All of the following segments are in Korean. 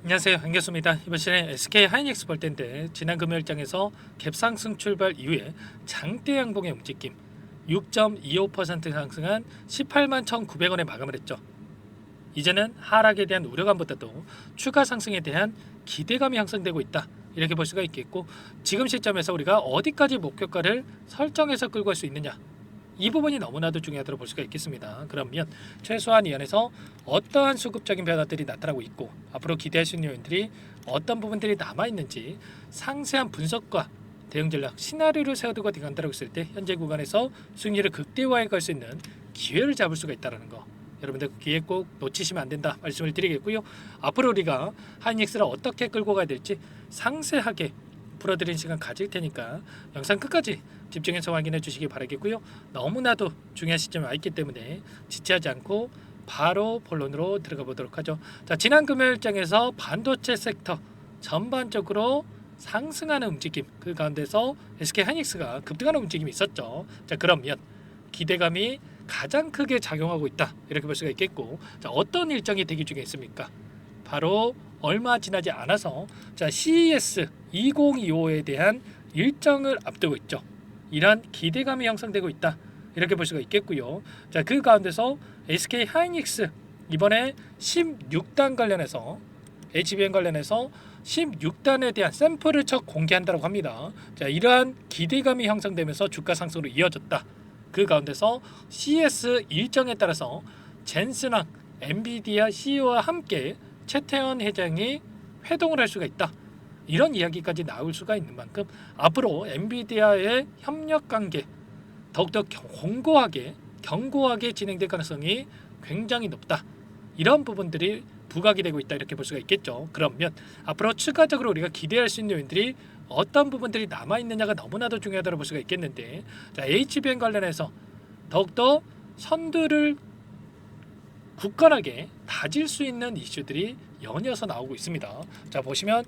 안녕하세요, 한교수입니다. 이번 시간에 SK 하이닉스 볼 텐데 지난 금요일장에서 갭상승 출발 이후에 장대 양봉의 움직임 6.25% 상승한 18만 1,900원에 마감을 했죠. 이제는 하락에 대한 우려감보다도 추가 상승에 대한 기대감이 형성되고 있다, 이렇게 볼 수가 있겠고, 지금 시점에서 우리가 어디까지 목표가를 설정해서 끌고 갈 수 있느냐, 이 부분이 너무나도 중요하다고 볼 수가 있겠습니다. 그러면 최소한 이 안에서 어떠한 수급적인 변화들이 나타나고 있고 앞으로 기대할 수 있는 요인들이 어떤 부분들이 남아있는지 상세한 분석과 대응 전략, 시나리오를 세워두고 간다고 했을 때 현재 구간에서 수익률을 극대화해 갈 수 있는 기회를 잡을 수가 있다는 거, 여러분들 그 기회 꼭 놓치시면 안 된다 말씀을 드리겠고요. 앞으로 우리가 하이닉스를 어떻게 끌고 가야 될지 상세하게 풀어드리는 시간 가질 테니까 영상 끝까지 집중해서 확인해 주시기 바라겠고요. 너무나도 중요한 시점에 와 있기 때문에 지체하지 않고 바로 본론으로 들어가 보도록 하죠. 자, 지난 금요일장에서 반도체 섹터 전반적으로 상승하는 움직임, 그 가운데서 SK 하이닉스가 급등하는 움직임이 있었죠. 자, 그러면 기대감이 가장 크게 작용하고 있다, 이렇게 볼 수가 있겠고, 자, 어떤 일정이 대기 중에 있습니까? 바로 얼마 지나지 않아서 자, CES 2025에 대한 일정을 앞두고 있죠. 이런 기대감이 형성되고 있다, 이렇게 볼 수가 있겠고요. 자, 그 가운데서 SK 하이닉스 이번에 16단 관련해서 HBM 관련해서 16단에 대한 샘플을 첫 공개한다고 합니다. 자, 이러한 기대감이 형성되면서 주가 상승으로 이어졌다. 그 가운데서 CES 일정에 따라서 젠슨왕 엔비디아 CEO와 함께 최태원 회장이 회동을 할 수가 있다, 이런 이야기까지 나올 수가 있는 만큼 앞으로 엔비디아의 협력 관계 더욱더 견고하게 진행될 가능성이 굉장히 높다, 이런 부분들이 부각이 되고 있다, 이렇게 볼 수가 있겠죠. 그러면 앞으로 추가적으로 우리가 기대할 수 있는 요인들이 어떤 부분들이 남아있느냐가 너무나도 중요하다고 볼 수가 있겠는데, 자, HBM 관련해서 더욱더 선두를 굳건하게 다질 수 있는 이슈들이 연이어서 나오고 있습니다. 자, 보시면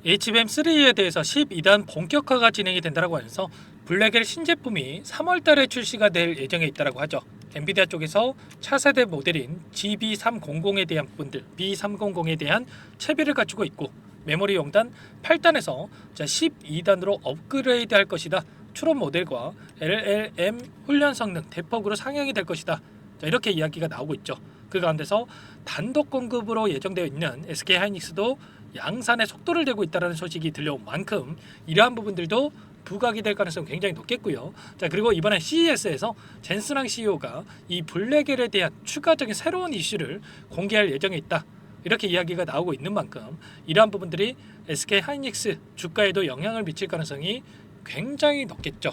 HBM3에 대해서 12단 본격화가 진행이 된다고 하면서 블랙엘 신제품이 3월 달에 출시가 될 예정에 있다고 하죠. 엔비디아 쪽에서 차세대 모델인 GB300에 대한 부분들, B300에 대한 채비를 갖추고 있고, 메모리 용단 8단에서 12단으로 업그레이드 할 것이다. 추론 모델과 LLM 훈련 성능 대폭으로 상향이 될 것이다. 자, 이렇게 이야기가 나오고 있죠. 그 가운데서 단독 공급으로 예정되어 있는 SK 하이닉스도 양산의 속도를 내고 있다는 소식이 들려온 만큼 이러한 부분들도 부각이 될 가능성이 굉장히 높겠고요. 자, 그리고 이번에 CES에서 젠슨왕 CEO가 이 블랙엘에 대한 추가적인 새로운 이슈를 공개할 예정에 있다, 이렇게 이야기가 나오고 있는 만큼 이러한 부분들이 SK 하이닉스 주가에도 영향을 미칠 가능성이 굉장히 높겠죠.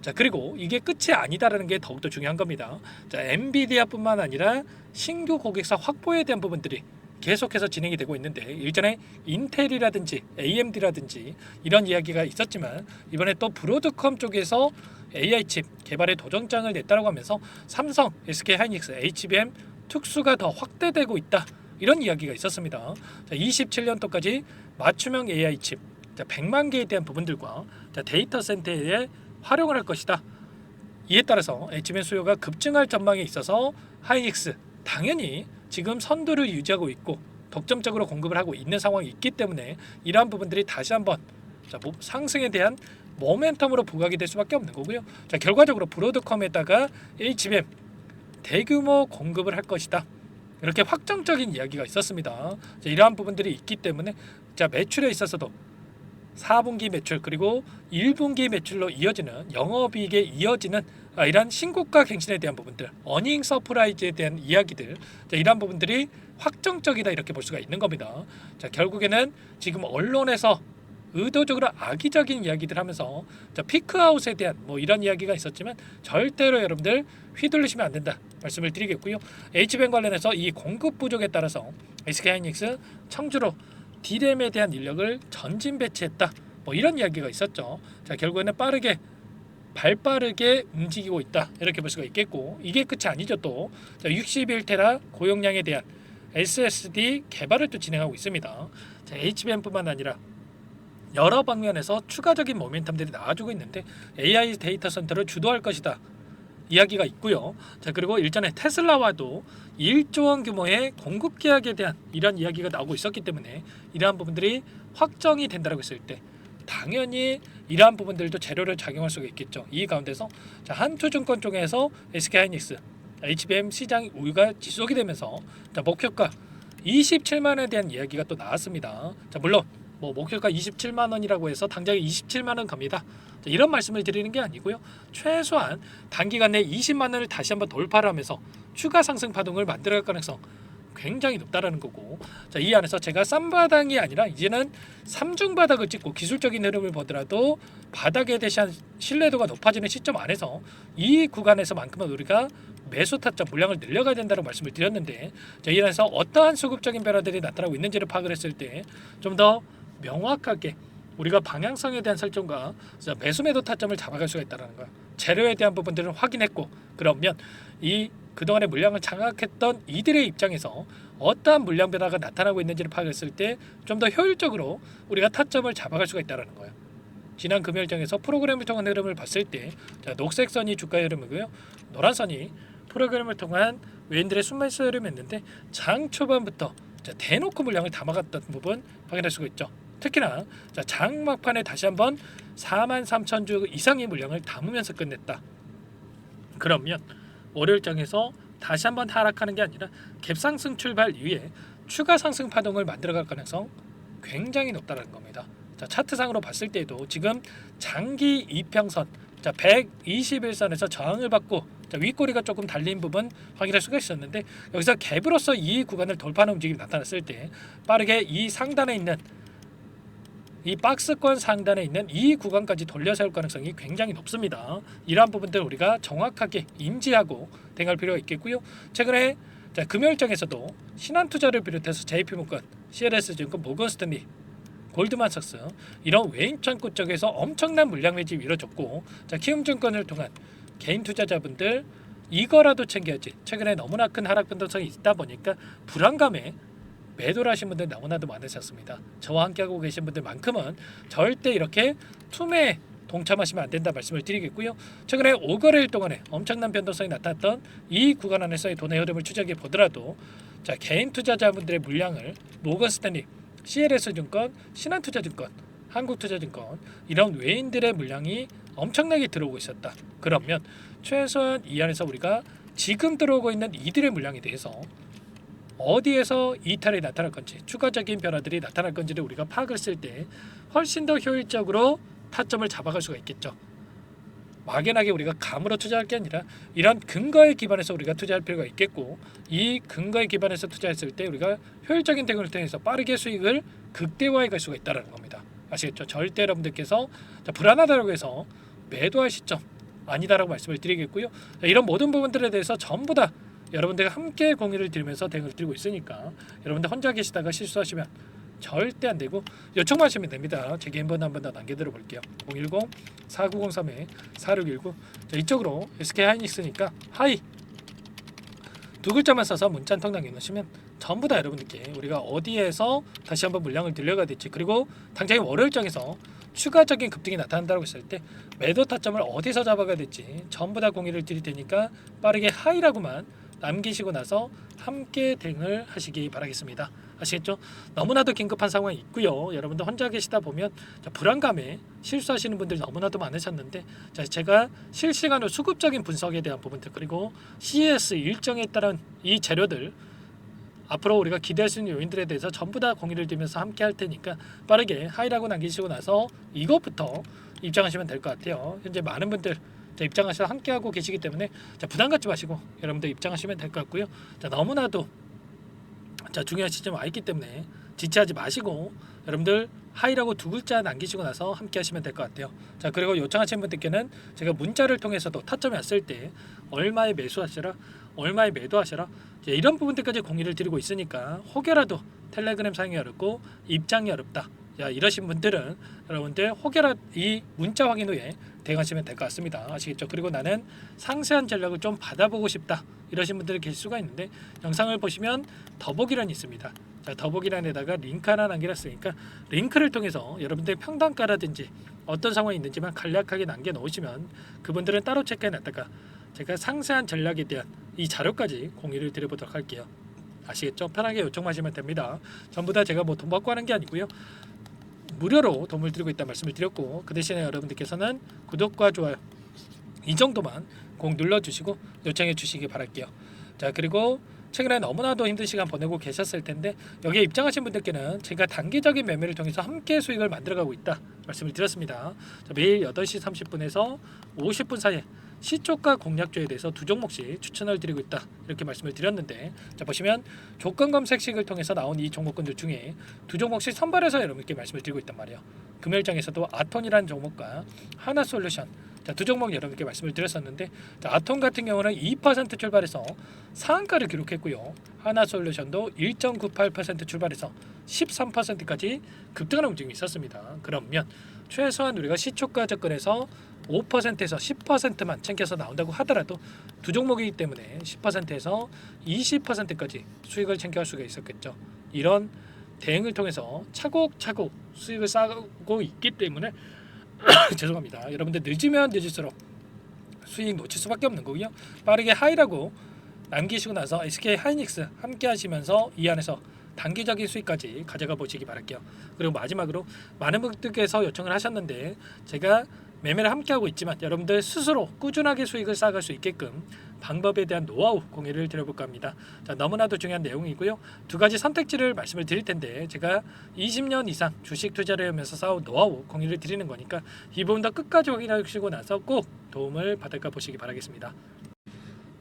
자, 그리고 이게 끝이 아니다라는 게 더욱더 중요한 겁니다. 자, 엔비디아뿐만 아니라 신규 고객사 확보에 대한 부분들이 계속해서 진행이 되고 있는데, 일전에 인텔이라든지 AMD라든지 이런 이야기가 있었지만 이번에 또 브로드컴 쪽에서 AI 칩 개발에 도전장을 냈다고 하면서 삼성, SK 하이닉스, HBM 특수가 더 확대되고 있다, 이런 이야기가 있었습니다. 자, 27년도까지 맞춤형 AI 칩 100만 개에 대한 부분들과 데이터 센터에 활용을 할 것이다. 이에 따라서 HBM 수요가 급증할 전망에 있어서 하이닉스 당연히 지금 선두를 유지하고 있고 독점적으로 공급을 하고 있는 상황이 있기 때문에 이러한 부분들이 다시 한번 상승에 대한 모멘텀으로 부각이 될 수밖에 없는 거고요. 자, 결과적으로 브로드컴에다가 HBM 대규모 공급을 할 것이다, 이렇게 확정적인 이야기가 있었습니다. 자, 이러한 부분들이 있기 때문에 자, 매출에 있어서도 4분기 매출 그리고 1분기 매출로 이어지는 영업이익에 이어지는 이런 신고가 갱신에 대한 부분들, 어닝 서프라이즈에 대한 이야기들, 자, 이러한 부분들이 확정적이다, 이렇게 볼 수가 있는 겁니다. 자, 결국에는 지금 언론에서 의도적으로 악의적인 이야기들 하면서 피크아웃에 대한 이런 이야기가 있었지만 절대로 여러분들 휘둘리시면 안 된다 말씀을 드리겠고요. HBM 관련해서 이 공급 부족에 따라서 SK 하이닉스 청주로 D램에 대한 인력을 전진 배치했다, 이런 이야기가 있었죠. 자, 결국에는 발빠르게 움직이고 있다, 이렇게 볼 수가 있겠고, 이게 끝이 아니죠. 또 61테라 고용량에 대한 SSD 개발을 또 진행하고 있습니다. 자, HBM뿐만 아니라 여러 방면에서 추가적인 모멘텀들이 나와주고 있는데 AI 데이터 센터를 주도할 것이다, 이야기가 있고요. 자, 그리고 일전에 테슬라와도 1조 원 규모의 공급 계약에 대한 이런 이야기가 나오고 있었기 때문에 이러한 부분들이 확정이 된다고 했을 때 당연히 이러한 부분들도 재료를 작용할 수가 있겠죠. 이 가운데서 자, 한투증권 쪽에서 SK하이닉스, HBM 시장 우위가 지속이 되면서 자, 목표가 27만 원에 대한 이야기가 또 나왔습니다. 자, 물론 뭐 목표가 27만 원이라고 해서 당장에 27만 원 갑니다. 자, 이런 말씀을 드리는 게 아니고요. 최소한 단기간 내에 20만 원을 다시 한번 돌파를 하면서 추가 상승 파동을 만들어갈 가능성 굉장히 높다라는 거고, 자, 이 안에서 제가 싼 바닥이 아니라 이제는 삼중 바닥을 찍고 기술적인 흐름을 보더라도 바닥에 대한 신뢰도가 높아지는 시점 안에서 이 구간에서만큼은 우리가 매수 타점 물량을 늘려가야 된다고 말씀을 드렸는데, 자, 이 안에서 어떠한 수급적인 변화들이 나타나고 있는지를 파악을 했을 때 좀 더 명확하게 우리가 방향성에 대한 설정과 매수 매도 타점을 잡아갈 수가 있다는 거야. 재료에 대한 부분들을 확인했고, 그러면 이 그동안의 물량을 장악했던 이들의 입장에서 어떠한 물량 변화가 나타나고 있는지를 파악했을 때 좀 더 효율적으로 우리가 타점을 잡아갈 수가 있다는 거예요. 지난 금요일장에서 프로그램을 통한 흐름을 봤을 때, 자, 녹색 선이 주가 흐름이고요, 노란 선이 프로그램을 통한 외인들의 순매수 흐름이었는데 장 초반부터 자, 대놓고 물량을 담아갔던 부분 확인할 수가 있죠. 특히나 자, 장 막판에 다시 한번 43,000주 이상의 물량을 담으면서 끝냈다. 그러면 월요일장에서 다시 한번 하락하는 게 아니라 갭상승 출발 이후에 추가 상승 파동을 만들어갈 가능성 굉장히 높다는 겁니다. 자, 차트상으로 봤을 때도 지금 장기 이평선, 자, 121선에서 저항을 받고 자, 윗꼬리가 조금 달린 부분 확인할 수가 있었는데, 여기서 갭으로서 이 구간을 돌파하는 움직임이 나타났을 때 빠르게 이 상단에 있는 이 박스권 상단에 있는 이 구간까지 돌려세울 가능성이 굉장히 높습니다. 이러한 부분들 우리가 정확하게 인지하고 대응할 필요가 있겠고요. 최근에 자, 금요일장에서도 신한투자를 비롯해서 JP모건, CLS증권, 모건스탠리, 골드만삭스 이런 외인 창구 쪽에서 엄청난 물량 매집이 이루어졌고, 자, 키움증권을 통한 개인 투자자분들 이거라도 챙겨야지, 최근에 너무나 큰 하락 변동성이 있다 보니까 불안감에 매도를 하신 분들 너무나도 많으셨습니다. 저와 함께하고 계신 분들만큼은 절대 이렇게 투매에 동참하시면 안 된다 말씀을 드리겠고요. 최근에 5거래일 동안에 엄청난 변동성이 나타났던 이 구간 안에서의 돈의 흐름을 추적해 보더라도 자, 개인 투자자분들의 물량을 모건스탠리, CLS증권, 신한투자증권, 한국투자증권 이런 외인들의 물량이 엄청나게 들어오고 있었다. 그러면 최소한 이 안에서 우리가 지금 들어오고 있는 이들의 물량에 대해서 어디에서 이탈이 나타날 건지, 추가적인 변화들이 나타날 건지를 우리가 파악을 했을 때 훨씬 더 효율적으로 타점을 잡아갈 수가 있겠죠. 막연하게 우리가 감으로 투자할 게 아니라 이런 근거에 기반해서 우리가 투자할 필요가 있겠고, 이 근거에 기반해서 투자했을 때 우리가 효율적인 대응을 통해서 빠르게 수익을 극대화해 갈 수가 있다는 겁니다. 아시겠죠? 절대 여러분들께서 불안하다고 해서 매도할 시점 아니다라고 말씀을 드리겠고요. 이런 모든 부분들에 대해서 전부 다 여러분들과 함께 공유를 드리면서 대응을 드리고 있으니까 여러분들 혼자 계시다가 실수하시면 절대 안 되고 요청만 하시면 됩니다. 제 개인 번호 한 번 더 남겨드려 볼게요. 010-4903-4619. 자, 이쪽으로 SK하이닉스니까 하이 두 글자만 써서 문자 한 통 남겨놓으시면 전부 다 여러분들께 우리가 어디에서 다시 한번 물량을 늘려가야 될지, 그리고 당장의 월요일장에서 추가적인 급등이 나타난다고 했을 때 매도 타점을 어디서 잡아가야 될지 전부 다 공유를 드릴 테니까 빠르게 하이라고만 남기시고 나서 함께 대응을 하시기 바라겠습니다. 아시겠죠? 너무나도 긴급한 상황이 있고요. 여러분들 혼자 계시다 보면 불안감에 실수하시는 분들이 너무나도 많으셨는데, 제가 실시간으로 수급적인 분석에 대한 부분들, 그리고 CES 일정에 따른 이 재료들 앞으로 우리가 기대할 수 있는 요인들에 대해서 전부 다 공유를 드리면서 함께 할 테니까 빠르게 하이라고 남기시고 나서 이것부터 입장하시면 될 것 같아요. 현재 많은 분들 입장하셔서 함께하고 계시기 때문에 부담 갖지 마시고 여러분들 입장하시면 될 것 같고요. 너무나도 중요한 시점 와 있기 때문에 지체하지 마시고 여러분들 하이라고 두 글자 남기시고 나서 함께 하시면 될 것 같아요. 자, 그리고 요청하신 분들께는 제가 문자를 통해서도 타점이 왔을 때 얼마에 매수하시라, 얼마에 매도하시라, 이런 부분들까지 공유를 드리고 있으니까 혹여라도 텔레그램 사용이 어렵고 입장이 어렵다, 이러신 분들은 여러분들 혹여라도 이 문자 확인 후에 대응하시면 될 것 같습니다. 아시겠죠? 그리고 나는 상세한 전략을 좀 받아보고 싶다, 이러신 분들이 계실 수가 있는데 영상을 보시면 더보기란이 있습니다. 자, 더보기란에다가 링크 하나 남겨놨으니까 링크를 통해서 여러분들 평단가라든지 어떤 상황이 있는지만 간략하게 남겨놓으시면 그분들은 따로 체크해놨다가 제가 상세한 전략에 대한 이 자료까지 공유를 드려보도록 할게요. 아시겠죠? 편하게 요청하시면 됩니다. 전부 다 제가 뭐 돈 받고 하는 게 아니고요. 무료로 도움을 드리고 있다는 말씀을 드렸고, 그 대신에 여러분들께서는 구독과 좋아요 이 정도만 꼭 눌러주시고 요청해 주시기 바랄게요. 자, 그리고 최근에 너무나도 힘든 시간 보내고 계셨을 텐데 여기에 입장하신 분들께는 제가 단기적인 매매를 통해서 함께 수익을 만들어가고 있다 말씀을 드렸습니다. 자, 매일 8시 30분에서 50분 사이에 시초가 공략주에 대해서 두 종목씩 추천을 드리고 있다 이렇게 말씀을 드렸는데, 자 보시면 조건 검색식을 통해서 나온 이 종목군들 중에 두 종목씩 선발해서 여러분께 말씀을 드리고 있단 말이에요. 금요일장에서도 아톤이라는 종목과 하나솔루션, 자, 두 종목 여러분께 말씀을 드렸었는데, 자, 아톤 같은 경우는 2% 출발해서 상한가를 기록했고요. 하나솔루션도 1.98% 출발해서 13%까지 급등하는 움직임이 있었습니다. 그러면 최소한 우리가 시초가 접근해서 5%에서 10%만 챙겨서 나온다고 하더라도 두 종목이기 때문에 10%에서 20%까지 수익을 챙겨갈 수가 있었겠죠. 이런 대응을 통해서 차곡차곡 수익을 쌓고 있기 때문에 죄송합니다. 여러분들 늦으면 늦을수록 수익 놓칠 수밖에 없는 거고요. 빠르게 하이라고 남기시고 나서 SK 하이닉스 함께 하시면서 이 안에서 단기적인 수익까지 가져가 보시기 바랄게요. 그리고 마지막으로 많은 분들께서 요청을 하셨는데 제가 매매를 함께 하고 있지만 여러분들 스스로 꾸준하게 수익을 쌓아갈 수 있게끔 방법에 대한 노하우 공유를 드려볼까 합니다. 자, 너무나도 중요한 내용이고요. 두 가지 선택지를 말씀을 드릴 텐데 제가 20년 이상 주식 투자를 하면서 쌓아온 노하우 공유를 드리는 거니까 이 부분도 끝까지 확인하시고 나서 꼭 도움을 받을까 보시기 바라겠습니다.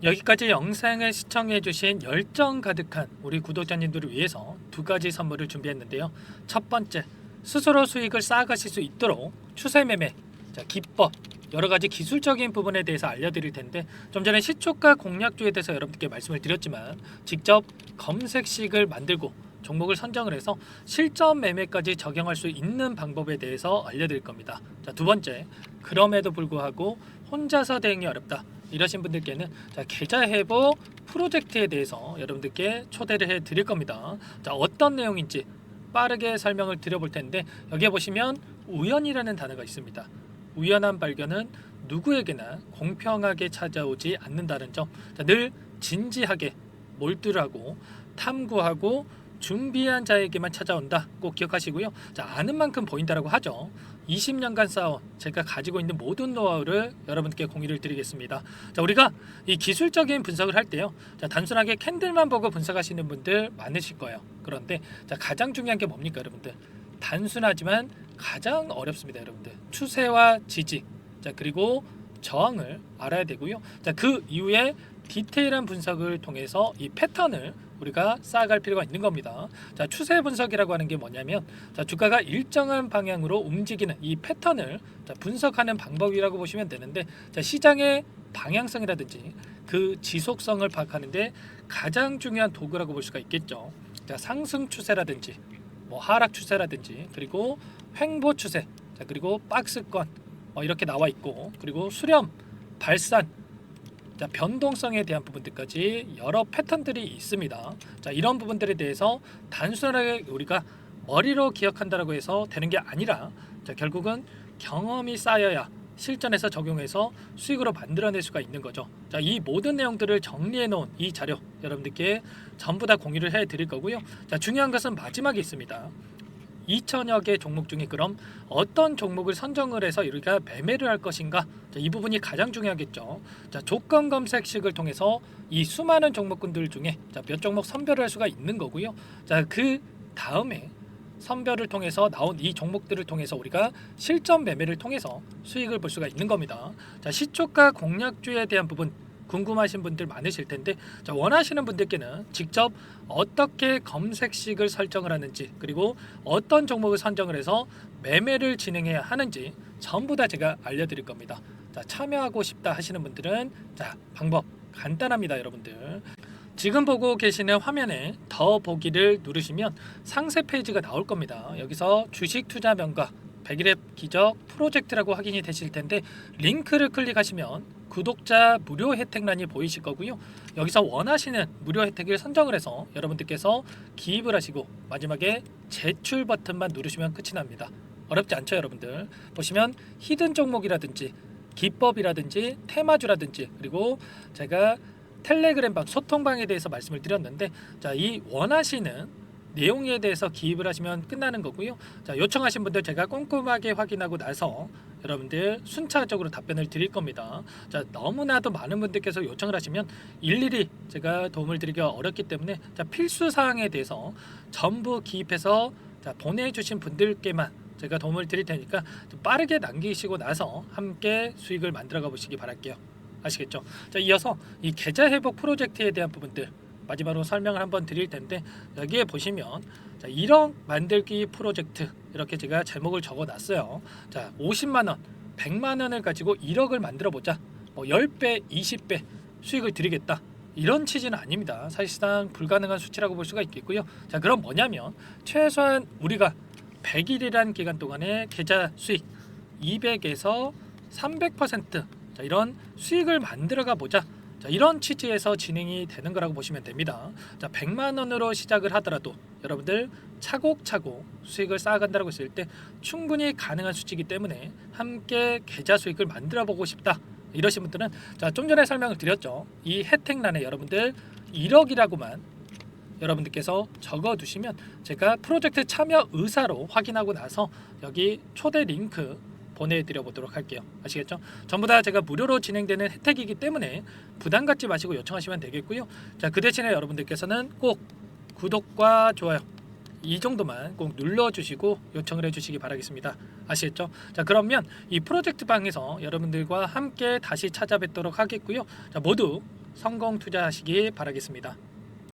여기까지 영상을 시청해주신 열정 가득한 우리 구독자님들을 위해서 두 가지 선물을 준비했는데요. 첫 번째, 스스로 수익을 쌓아가실 수 있도록 추세 매매, 자, 기법, 여러 가지 기술적인 부분에 대해서 알려드릴 텐데, 좀 전에 시초가 공략주에 대해서 여러분들께 말씀을 드렸지만 직접 검색식을 만들고 종목을 선정을 해서 실전 매매까지 적용할 수 있는 방법에 대해서 알려드릴 겁니다. 자, 두 번째, 그럼에도 불구하고 혼자서 대응이 어렵다 이러신 분들께는 자, 계좌 회복 프로젝트에 대해서 여러분들께 초대를 해 드릴 겁니다. 자, 어떤 내용인지 빠르게 설명을 드려볼 텐데, 여기에 보시면 우연이라는 단어가 있습니다. 우연한 발견은 누구에게나 공평하게 찾아오지 않는다는 점, 자, 늘 진지하게 몰두를 하고 탐구하고 준비한 자에게만 찾아온다 꼭 기억하시고요. 자, 아는 만큼 보인다라고 하죠. 20년간 쌓아온 제가 가지고 있는 모든 노하우를 여러분께 공유를 드리겠습니다. 자, 우리가 이 기술적인 분석을 할 때요, 자, 단순하게 캔들만 보고 분석하시는 분들 많으실 거예요. 그런데 자, 가장 중요한 게 뭡니까 여러분들? 단순하지만 가장 어렵습니다 여러분들. 추세와 지지, 자, 그리고 저항을 알아야 되고요. 자, 그 이후에 디테일한 분석을 통해서 이 패턴을 우리가 쌓아갈 필요가 있는 겁니다. 자, 추세 분석이라고 하는 게 뭐냐면, 자, 주가가 일정한 방향으로 움직이는 이 패턴을 자, 분석하는 방법이라고 보시면 되는데, 자, 시장의 방향성이라든지 그 지속성을 파악하는데 가장 중요한 도구라고 볼 수가 있겠죠. 자, 상승 추세라든지 뭐 하락 추세라든지, 그리고 횡보 추세, 자, 그리고 박스권 이렇게 나와 있고, 그리고 수렴, 발산, 자, 변동성에 대한 부분들까지 여러 패턴들이 있습니다. 자, 이런 부분들에 대해서 단순하게 우리가 머리로 기억한다라고 해서 되는 게 아니라, 자, 결국은 경험이 쌓여야 실전에서 적용해서 수익으로 만들어낼 수가 있는 거죠. 자, 이 모든 내용들을 정리해 놓은 이 자료 여러분들께 전부 다 공유를 해 드릴 거고요. 자, 중요한 것은 마지막에 있습니다. 2천여 개 종목 중에 그럼 어떤 종목을 선정을 해서 우리가 매매를 할 것인가? 자, 이 부분이 가장 중요하겠죠. 자, 조건 검색식을 통해서 이 수많은 종목군들 중에 자, 몇 종목 선별을 할 수가 있는 거고요. 자, 그 다음에 선별을 통해서 나온 이 종목들을 통해서 우리가 실전 매매를 통해서 수익을 볼 수가 있는 겁니다. 자, 시초가 공략주에 대한 부분 궁금하신 분들 많으실 텐데, 자, 원하시는 분들께는 직접 어떻게 검색식을 설정을 하는지, 그리고 어떤 종목을 선정을 해서 매매를 진행해야 하는지 전부 다 제가 알려드릴 겁니다. 자, 참여하고 싶다 하시는 분들은 자, 방법 간단합니다 여러분들. 지금 보고 계시는 화면에 더 보기를 누르시면 상세 페이지가 나올 겁니다. 여기서 주식 투자 명가 100일의 기적 프로젝트라고 확인이 되실 텐데, 링크를 클릭하시면 구독자 무료 혜택란이 보이실 거고요. 여기서 원하시는 무료 혜택을 선정을 해서 여러분들께서 기입을 하시고 마지막에 제출 버튼만 누르시면 끝이 납니다. 어렵지 않죠 여러분들. 보시면 히든 종목이라든지 기법이라든지 테마주라든지 그리고 제가 텔레그램방 소통방에 대해서 말씀을 드렸는데 자, 이 원하시는 내용에 대해서 기입을 하시면 끝나는 거고요. 자, 요청하신 분들 제가 꼼꼼하게 확인하고 나서 여러분들 순차적으로 답변을 드릴 겁니다. 자, 너무나도 많은 분들께서 요청을 하시면 일일이 제가 도움을 드리기가 어렵기 때문에 자, 필수 사항에 대해서 전부 기입해서 자, 보내주신 분들께만 제가 도움을 드릴 테니까 좀 빠르게 남기시고 나서 함께 수익을 만들어가 보시기 바랄게요. 아시겠죠? 자, 이어서 이 계좌 회복 프로젝트에 대한 부분들 마지막으로 설명을 한번 드릴 텐데 여기에 보시면 자, 1억 만들기 프로젝트 이렇게 제가 제목을 적어 놨어요. 자, 50만 원, 100만 원을 가지고 1억을 만들어 보자. 뭐 10배, 20배 수익을 드리겠다. 이런 취지는 아닙니다. 사실상 불가능한 수치라고 볼 수가 있겠고요. 자, 그럼 뭐냐면 최소한 우리가 100일이란 기간 동안에 계좌 수익 200에서 300% 자, 이런 수익을 만들어가 보자. 자, 이런 취지에서 진행이 되는 거라고 보시면 됩니다. 자, 100만 원으로 시작을 하더라도 여러분들 차곡차곡 수익을 쌓아간다고 했을 때 충분히 가능한 수치이기 때문에 함께 계좌 수익을 만들어 보고 싶다. 이러신 분들은 자, 좀 전에 설명을 드렸죠. 이 혜택란에 여러분들 1억이라고만 여러분들께서 적어 두시면 제가 프로젝트 참여 의사로 확인하고 나서 여기 초대 링크 보내드려 보도록 할게요. 아시겠죠? 전부 다 제가 무료로 진행되는 혜택이기 때문에 부담 갖지 마시고 요청하시면 되겠고요. 자, 그 대신에 여러분들께서는 꼭 구독과 좋아요 이 정도만 꼭 눌러주시고 요청을 해주시기 바라겠습니다. 아시겠죠? 자, 그러면 이 프로젝트 방에서 여러분들과 함께 다시 찾아뵙도록 하겠고요. 자, 모두 성공 투자하시기 바라겠습니다.